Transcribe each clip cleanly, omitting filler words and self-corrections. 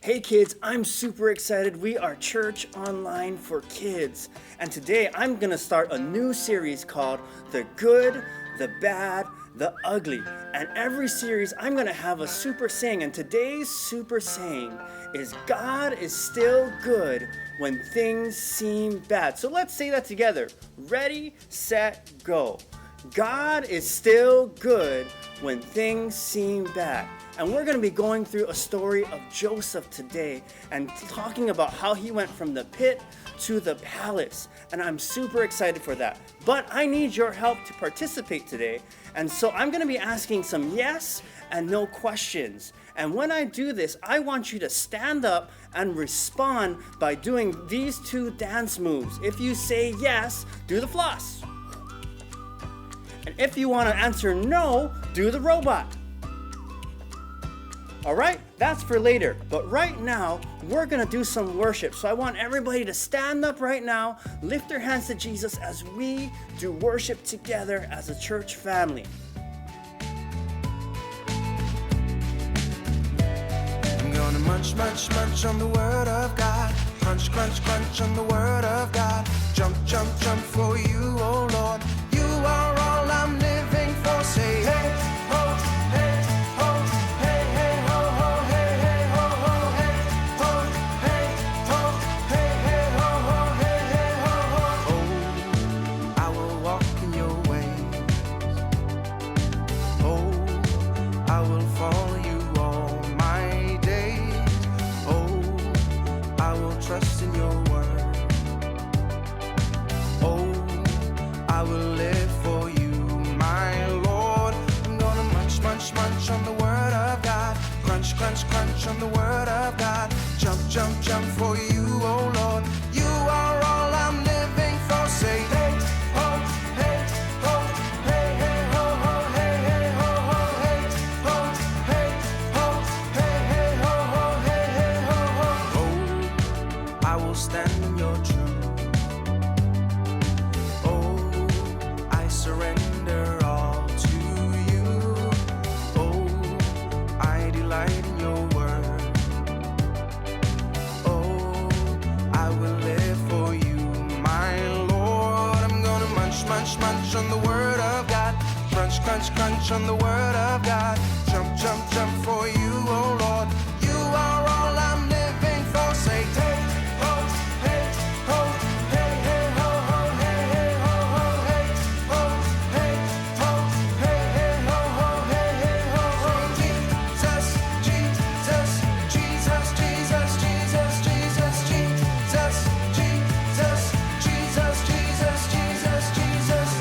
Hey kids, I'm super excited. We are Church Online for Kids. And today I'm going to start a new series called The Good, the Bad, the Ugly. And every series I'm going to have a super saying. And today's super saying is God is still good when things seem bad. So let's say that together. Ready, set, go. God is still good when things seem bad. And we're going to be going through a story of Joseph today and talking about how he went from the pit to the palace. And I'm super excited for that. But I need your help to participate today. And so I'm going to be asking some yes and no questions. And when I do this, I want you to stand up and respond by doing these two dance moves. If you say yes, do the floss. And if you want to answer no, do the robot. All right, that's for later. But right now, we're going to do some worship. So I want everybody to stand up right now, lift their hands to Jesus as we do worship together as a church family. I'm gonna munch, munch, munch on the word of God. Crunch, crunch, crunch on the word of God. Jump, jump, jump for you, oh Lord. You are all I'm living for. Say hey, ho, hey, ho, hey, hey, ho, ho, hey, hey, ho, ho, hey, ho, hey, ho, hey, hey, ho, ho, hey, hey, ho, ho. Oh, I will walk in your ways. Oh, I will follow you all my days. Oh, I will trust in your word. Oh, I will live for you, my Lord. I'm gonna munch, munch, munch on the word of God. Crunch, crunch, crunch on the word of God. Jump, jump, jump for you, oh Lord. You are all I'm living for. Say hey, ho, hey, ho, hey, hey, ho, ho, hey, hey, ho, ho, hey, ho, hey, ho, hey, hey, ho, ho, hey, hey, ho, ho. Oh, I will stand in your truth. Oh, I surrender all to you. Oh, I delight in your word. Oh, I will live for you, my Lord. I'm gonna munch, munch, munch on the word of God. Crunch, crunch, crunch on the word of God. Jump, jump, jump for you, oh Lord. You are all I'm living for. Say hey, ho, hey, ho, hey, hey, ho, ho, hey, hey, ho, ho, hey, ho, hey, ho, hey, hey, ho, ho, hey, hey, ho, ho. Jesus, Jesus, Jesus, Jesus, Jesus, Jesus, Jesus, Jesus, Jesus, Jesus, Jesus, Jesus.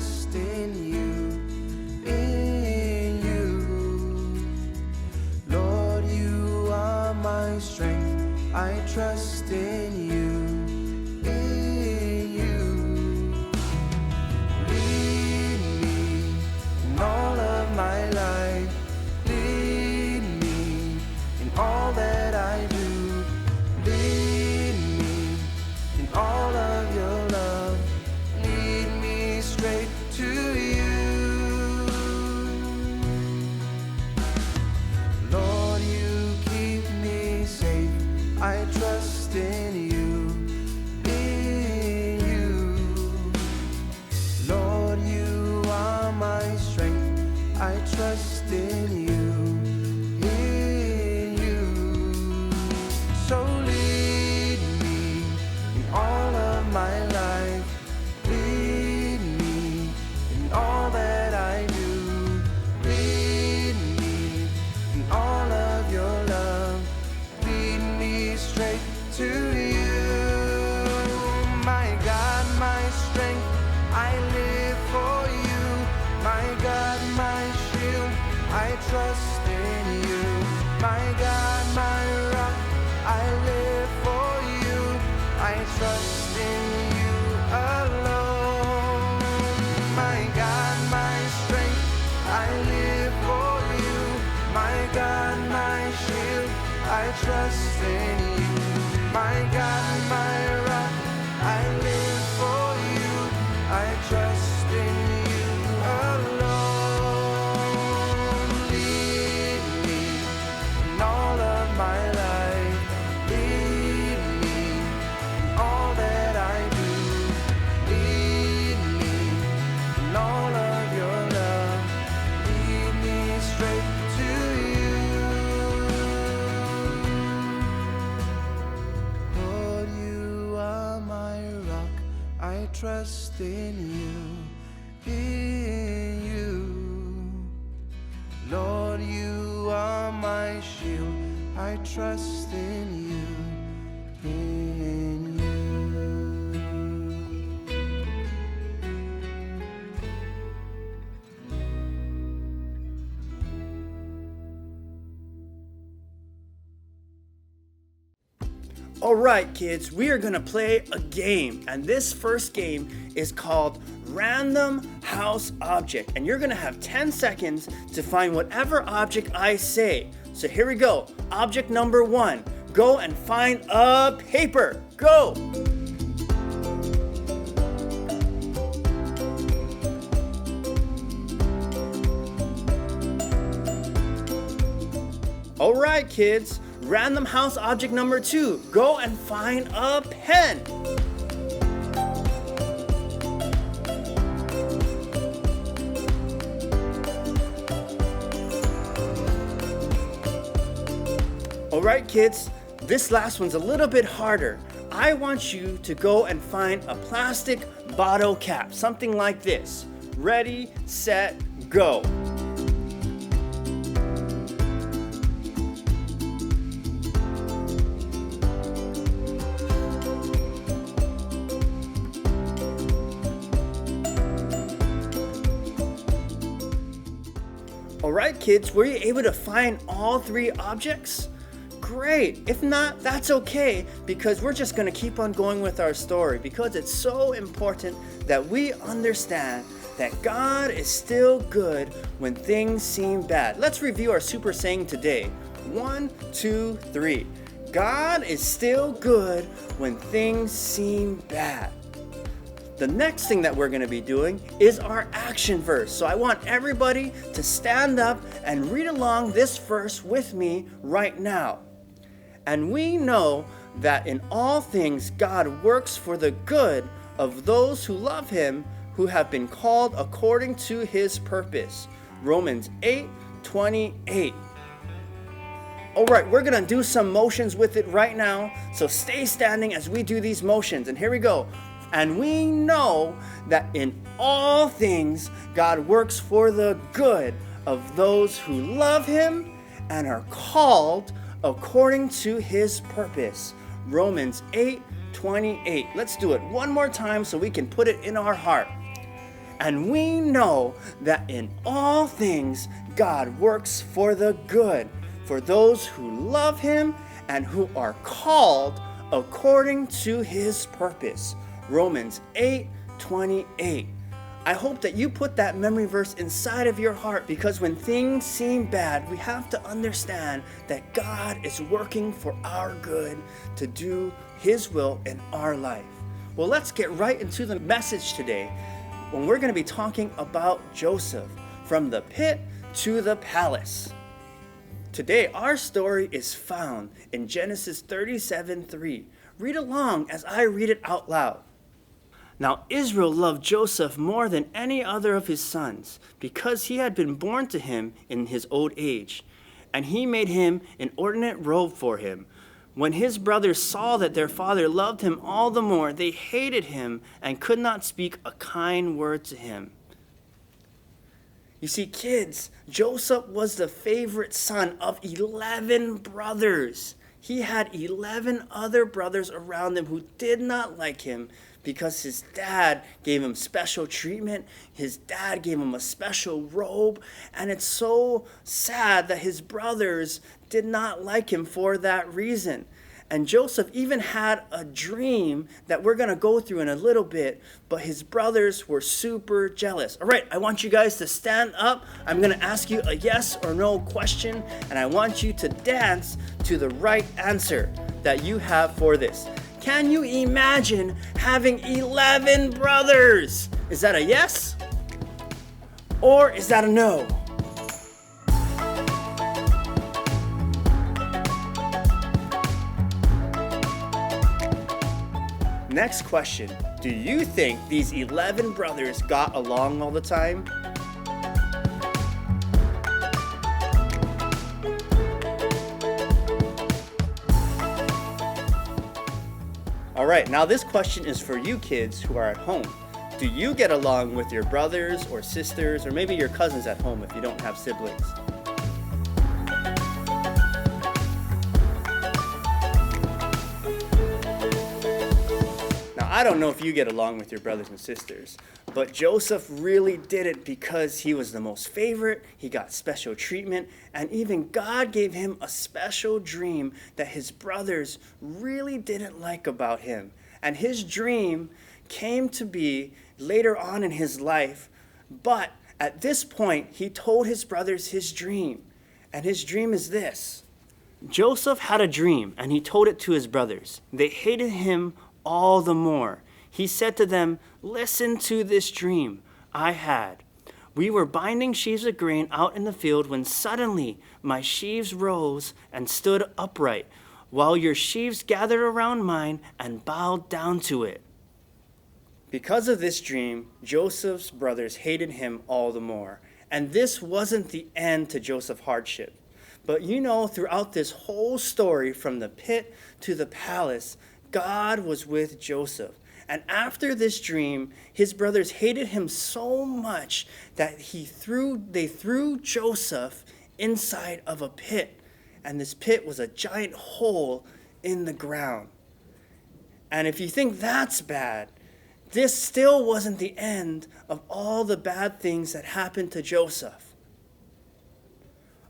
trust in you, in you. Lord, you are my strength, I trust in you, in you. Lead me in all of my life, lead me in all that I do. Lead me in all of your love. Lead me straight to you. Lord, you keep me safe. I trust in you, in you. Lord, you are my strength. I trust in you. So lead me in all of my life, lead me in all that I do, lead me in all of your love, lead me straight to you. My God, my strength, I live for you. My God, my shield, I trust in you. My God, my rock, I live for you, I trust in you alone. My God, my strength, I live for you. My God, my shield, I trust in you. My God, my rock, I live for you, I trust in you alone. Lead me in all of my life, lead me in all that I do, lead me in all of your love, lead me straight to you. Lord, you are my rock, I trust in you, in you. Lord, you are my shield, I trust in you, in you. All right, kids, we are going to play a game, and this first game is called Random House Object, and you're going to have 10 seconds to find whatever object I say. So here we go. Object number 1. Go and find a paper. Go! All right, kids. Random house object number 2. Go and find a pen. All right, kids, this last one's a little bit harder. I want you to go and find a plastic bottle cap, something like this. Ready, set, go. All right, kids, were you able to find all 3 objects? Great. If not, that's okay, because we're just going to keep on going with our story, because it's so important that we understand that God is still good when things seem bad. Let's review our super saying today. 1, 2, 3. God is still good when things seem bad. The next thing that we're going to be doing is our action verse. So I want everybody to stand up and read along this verse with me right now. And we know that in all things God works for the good of those who love him, who have been called according to his purpose. Romans 8:28. All right, we're going to do some motions with it right now. So stay standing as we do these motions. And here we go. And we know that in all things God works for the good of those who love him and are called according to his purpose. Romans 8:28. Let's do it one more time so we can put it in our heart. And we know that in all things, God works for the good, for those who love him and who are called according to his purpose. Romans 8:28. I hope that you put that memory verse inside of your heart, because when things seem bad, we have to understand that God is working for our good to do his will in our life. Well, let's get right into the message today, when we're going to be talking about Joseph, from the pit to the palace. Today, our story is found in Genesis 37:3. Read along as I read it out loud. Now Israel loved Joseph more than any other of his sons, because he had been born to him in his old age. And he made him an ornate robe for him. When his brothers saw that their father loved him all the more, they hated him and could not speak a kind word to him. You see, kids, Joseph was the favorite son of 11 brothers. He had 11 other brothers around him who did not like him, because his dad gave him special treatment. His dad gave him a special robe. And it's so sad that his brothers did not like him for that reason. And Joseph even had a dream that we're going to go through in a little bit, but his brothers were super jealous. All right, I want you guys to stand up. I'm going to ask you a yes or no question, and I want you to dance to the right answer that you have for this. Can you imagine having 11 brothers? Is that a yes? Or is that a no? Next question. Do you think these 11 brothers got along all the time? All right, now this question is for you kids who are at home. Do you get along with your brothers or sisters, or maybe your cousins at home if you don't have siblings? Now, I don't know if you get along with your brothers and sisters, but Joseph really didn't, because he was the most favorite, he got special treatment, and even God gave him a special dream that his brothers really didn't like about him. And his dream came to be later on in his life, but at this point, he told his brothers his dream. And his dream is this. Joseph had a dream, and he told it to his brothers. They hated him all the more. He said to them, "Listen to this dream I had. We were binding sheaves of grain out in the field when suddenly my sheaves rose and stood upright, while your sheaves gathered around mine and bowed down to it." Because of this dream, Joseph's brothers hated him all the more. And this wasn't the end to Joseph's hardship. But you know, throughout this whole story, from the pit to the palace, God was with Joseph. And after this dream, his brothers hated him so much that they threw Joseph inside of a pit. And this pit was a giant hole in the ground. And if you think that's bad, this still wasn't the end of all the bad things that happened to Joseph.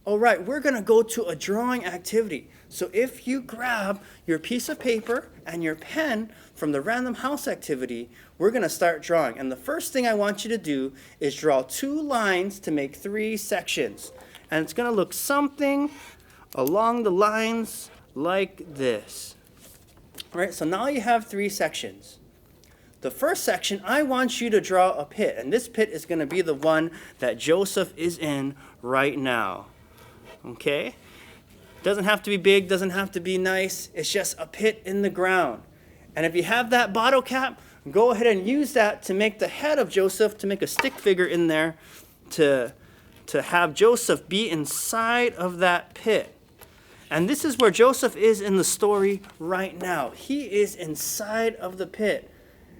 All right, we're going to go to a drawing activity. So if you grab your piece of paper and your pen from the random house activity, we're going to start drawing. And the first thing I want you to do is draw 2 lines to make 3 sections. And it's going to look something along the lines like this. All right, so now you have 3 sections. The first section, I want you to draw a pit. And this pit is going to be the one that Joseph is in right now. Okay? Doesn't have to be big, doesn't have to be nice. It's just a pit in the ground. And if you have that bottle cap, go ahead and use that to make the head of Joseph, to make a stick figure in there, to have Joseph be inside of that pit. And this is where Joseph is in the story right now. He is inside of the pit.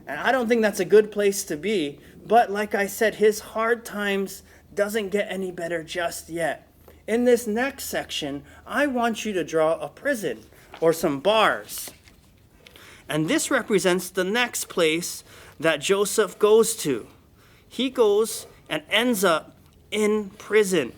And I don't think that's a good place to be. But like I said, his hard times doesn't get any better just yet. In this next section, I want you to draw a prison or some bars. And this represents the next place that Joseph goes to. he goes and ends up in prison.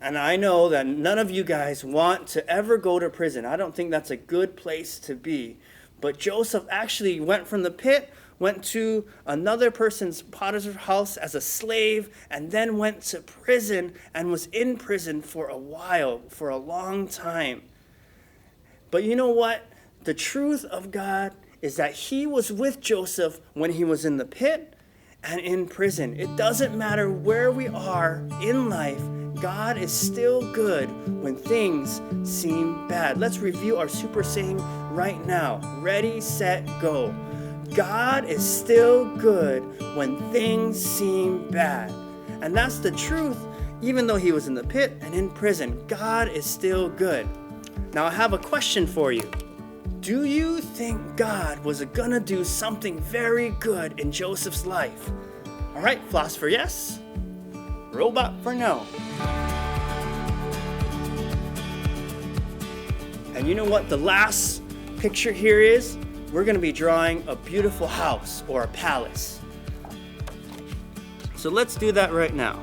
And I know that none of you guys want to ever go to prison. I don't think that's a good place to be. But Joseph actually went from the pit, went to another person's Potiphar's house as a slave, and then went to prison and was in prison for a while, for a long time. But you know what? The truth of God is that he was with Joseph when he was in the pit and in prison. It doesn't matter where we are in life, God is still good when things seem bad. Let's review our super saying right now. Ready, set, go. God is still good when things seem bad. And that's the truth, even though he was in the pit and in prison. God is still good. Now I have a question for you. Do you think God was gonna do something very good in Joseph's life? All right, floss for yes, robot for no. And you know what the last picture here is? We're gonna be drawing a beautiful house or a palace. So let's do that right now.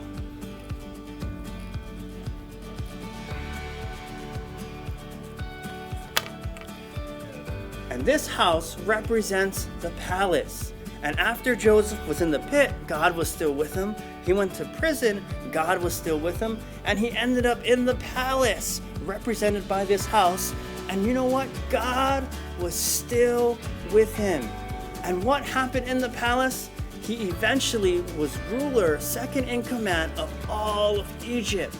And this house represents the palace. And after Joseph was in the pit, God was still with him. He went to prison, God was still with him. And he ended up in the palace, represented by this house. And you know what? God was still with him. And what happened in the palace? He eventually was ruler, second in command of all of Egypt.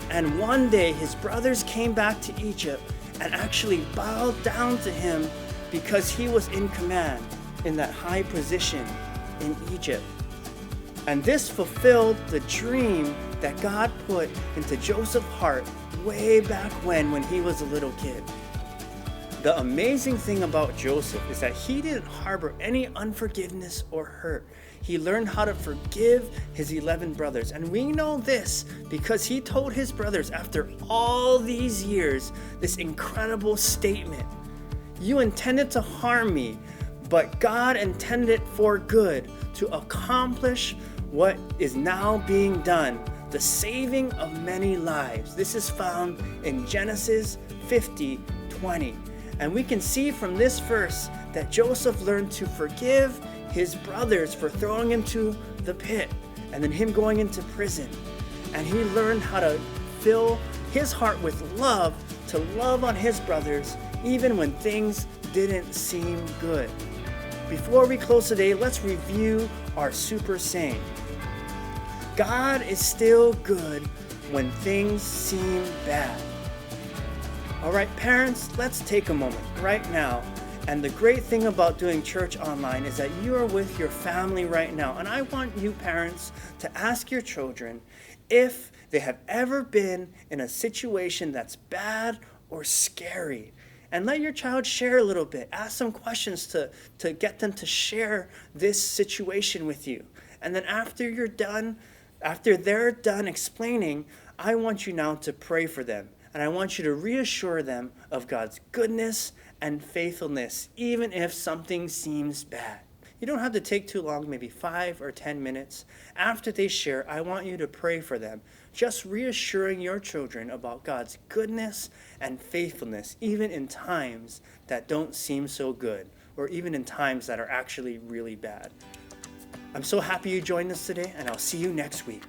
And one day his brothers came back to Egypt and actually bowed down to him because he was in command in that high position in Egypt. And this fulfilled the dream that God put into Joseph's heart way back when he was a little kid. The amazing thing about Joseph is that he didn't harbor any unforgiveness or hurt. He learned how to forgive his 11 brothers. And we know this because he told his brothers after all these years this incredible statement. You intended to harm me, but God intended it for good to accomplish what is now being done, the saving of many lives. This is found in Genesis 50:20. And we can see from this verse that Joseph learned to forgive his brothers for throwing him to the pit and then him going into prison. And he learned how to fill his heart with love, to love on his brothers even when things didn't seem good. Before we close today, let's review our super saying. God is still good when things seem bad. All right, parents, let's take a moment right now. And the great thing about doing church online is that you are with your family right now. And I want you parents to ask your children if they have ever been in a situation that's bad or scary. And let your child share a little bit. Ask some questions to get them to share this situation with you. And then after they're done explaining, I want you now to pray for them. And I want you to reassure them of God's goodness and faithfulness, even if something seems bad. You don't have to take too long, maybe 5 or 10 minutes. After they share, I want you to pray for them, just reassuring your children about God's goodness and faithfulness, even in times that don't seem so good, or even in times that are actually really bad. I'm so happy you joined us today, and I'll see you next week.